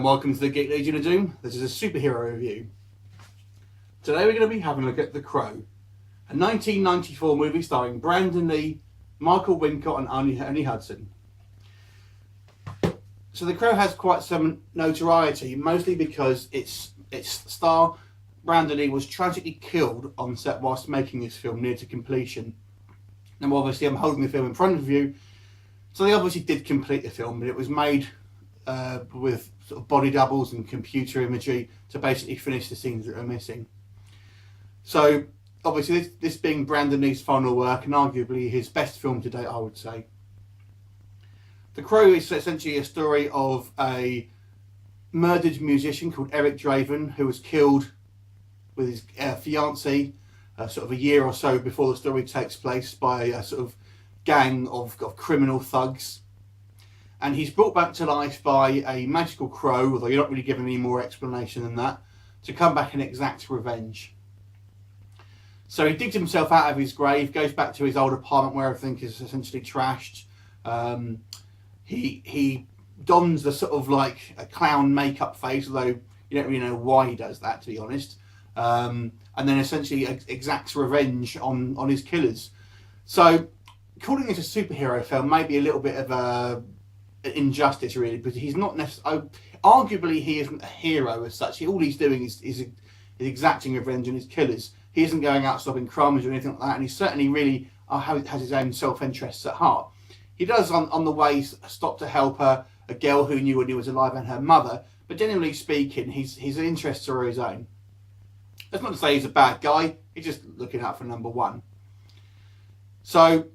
and welcome to the Geek Legion of Doom. This is a superhero review. Today we're going to be having a look at The Crow, a 1994 movie starring Brandon Lee, Michael Wincott and Ernie Hudson. So The Crow has quite some notoriety, mostly because its star, Brandon Lee, was tragically killed on set whilst making this film near to completion. Now obviously I'm holding the film in front of you, so they obviously did complete the film, but it was made with sort of body doubles and computer imagery to basically finish the scenes that are missing. So obviously this being Brandon Lee's final work and arguably his best film to date, I would say. The Crow is essentially a story of a murdered musician called Eric Draven who was killed with his fiancée sort of a year or so before the story takes place by a sort of gang of criminal thugs. And he's brought back to life by a magical crow, although you're not really given any more explanation than that, to come back and exact revenge. So he digs himself out of his grave, goes back to his old apartment where everything is essentially trashed. He dons the sort of like a clown makeup face, although you don't really know why he does that, to be honest. And then essentially exacts revenge on his killers. So calling it a superhero film may be a little bit of a injustice, really, because he's not necessarily. Arguably, he isn't a hero as such. All he's doing is exacting revenge on his killers. He isn't going out stopping crimes or anything like that, and he certainly really has his own self-interests at heart. He does on the way stop to help a girl who knew when he was alive and her mother, but generally speaking, his interests are his own. That's not to say he's a bad guy. He's just looking out for number one. So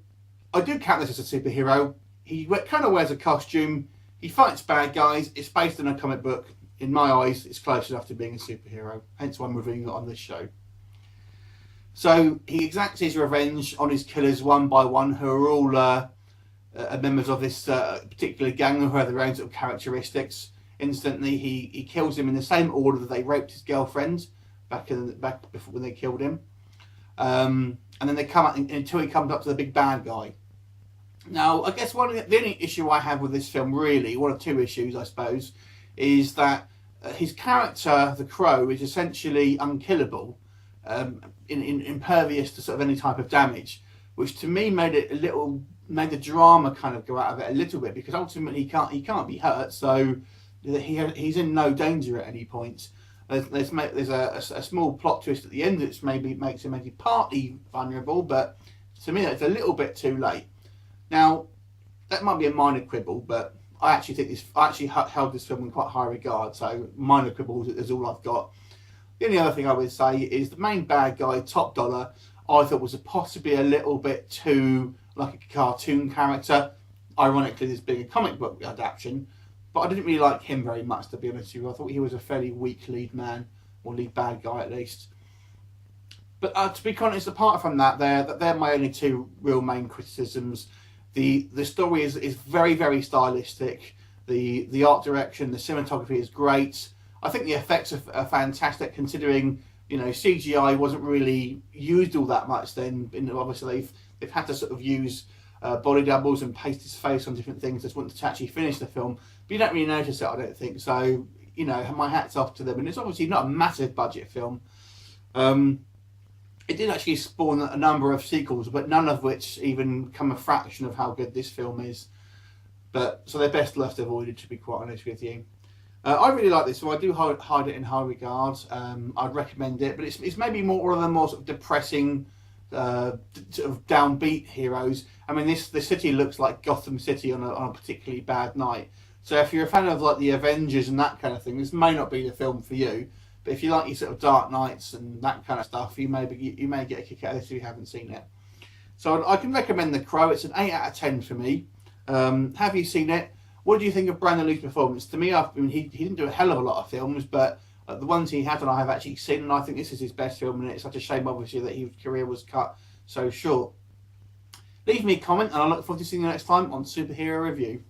I do count this as a superhero. He kind of wears a costume. He fights bad guys. It's based on a comic book. In my eyes, it's close enough to being a superhero. Hence why I'm reviewing it on this show. So he exacts his revenge on his killers one by one, who are all members of this particular gang who have their own sort of characteristics. Instantly, he kills them in the same order that they raped his girlfriend back before when they killed him. And then they come up until he comes up to the big bad guy. Now, I guess the only issue I have with this film, really, one of two issues, I suppose, is that his character, the Crow, is essentially unkillable, impervious to sort of any type of damage, which to me made the drama kind of go out of it a little bit, because ultimately he can't be hurt, so he's in no danger at any point. There's a small plot twist at the end that makes him maybe partly vulnerable, but to me that's a little bit too late. Now, that might be a minor quibble, but I actually held this film in quite high regard, so minor quibbles is all I've got. The only other thing I would say is the main bad guy, Top Dollar, I thought was possibly a little bit too like a cartoon character. Ironically, this being a comic book adaptation, but I didn't really like him very much, to be honest with you. I thought he was a fairly weak lead man, or lead bad guy at least. But to be honest, apart from that, they're my only two real main criticisms. The story is very, very stylistic. The art direction, the cinematography is great. I think the effects are fantastic, considering CGI wasn't really used all that much then. Obviously they've had to sort of use body doubles and paste his face on different things just wanted to actually finish the film. But you don't really notice it, I don't think. So my hat's off to them. And it's obviously not a massive budget film. It did actually spawn a number of sequels, but none of which even come a fraction of how good this film is. So they're best left avoided, to be quite honest with you. I really like this, so I do hold it in high regards. I'd recommend it, but it's maybe one of the more sort of depressing, sort of downbeat heroes. I mean, the city looks like Gotham City on a particularly bad night. So if you're a fan of like the Avengers and that kind of thing, this may not be the film for you. But if you like your sort of Dark Knights and that kind of stuff, you may get a kick out of this if you haven't seen it. So I can recommend The Crow. It's an 8 out of 10 for me. Have you seen it? What do you think of Brandon Lee's performance? To me, he didn't do a hell of a lot of films, but the ones he had and I have actually seen, and I think this is his best film, and it's such a shame, obviously, that his career was cut so short. Leave me a comment, and I look forward to seeing you next time on Superhero Review.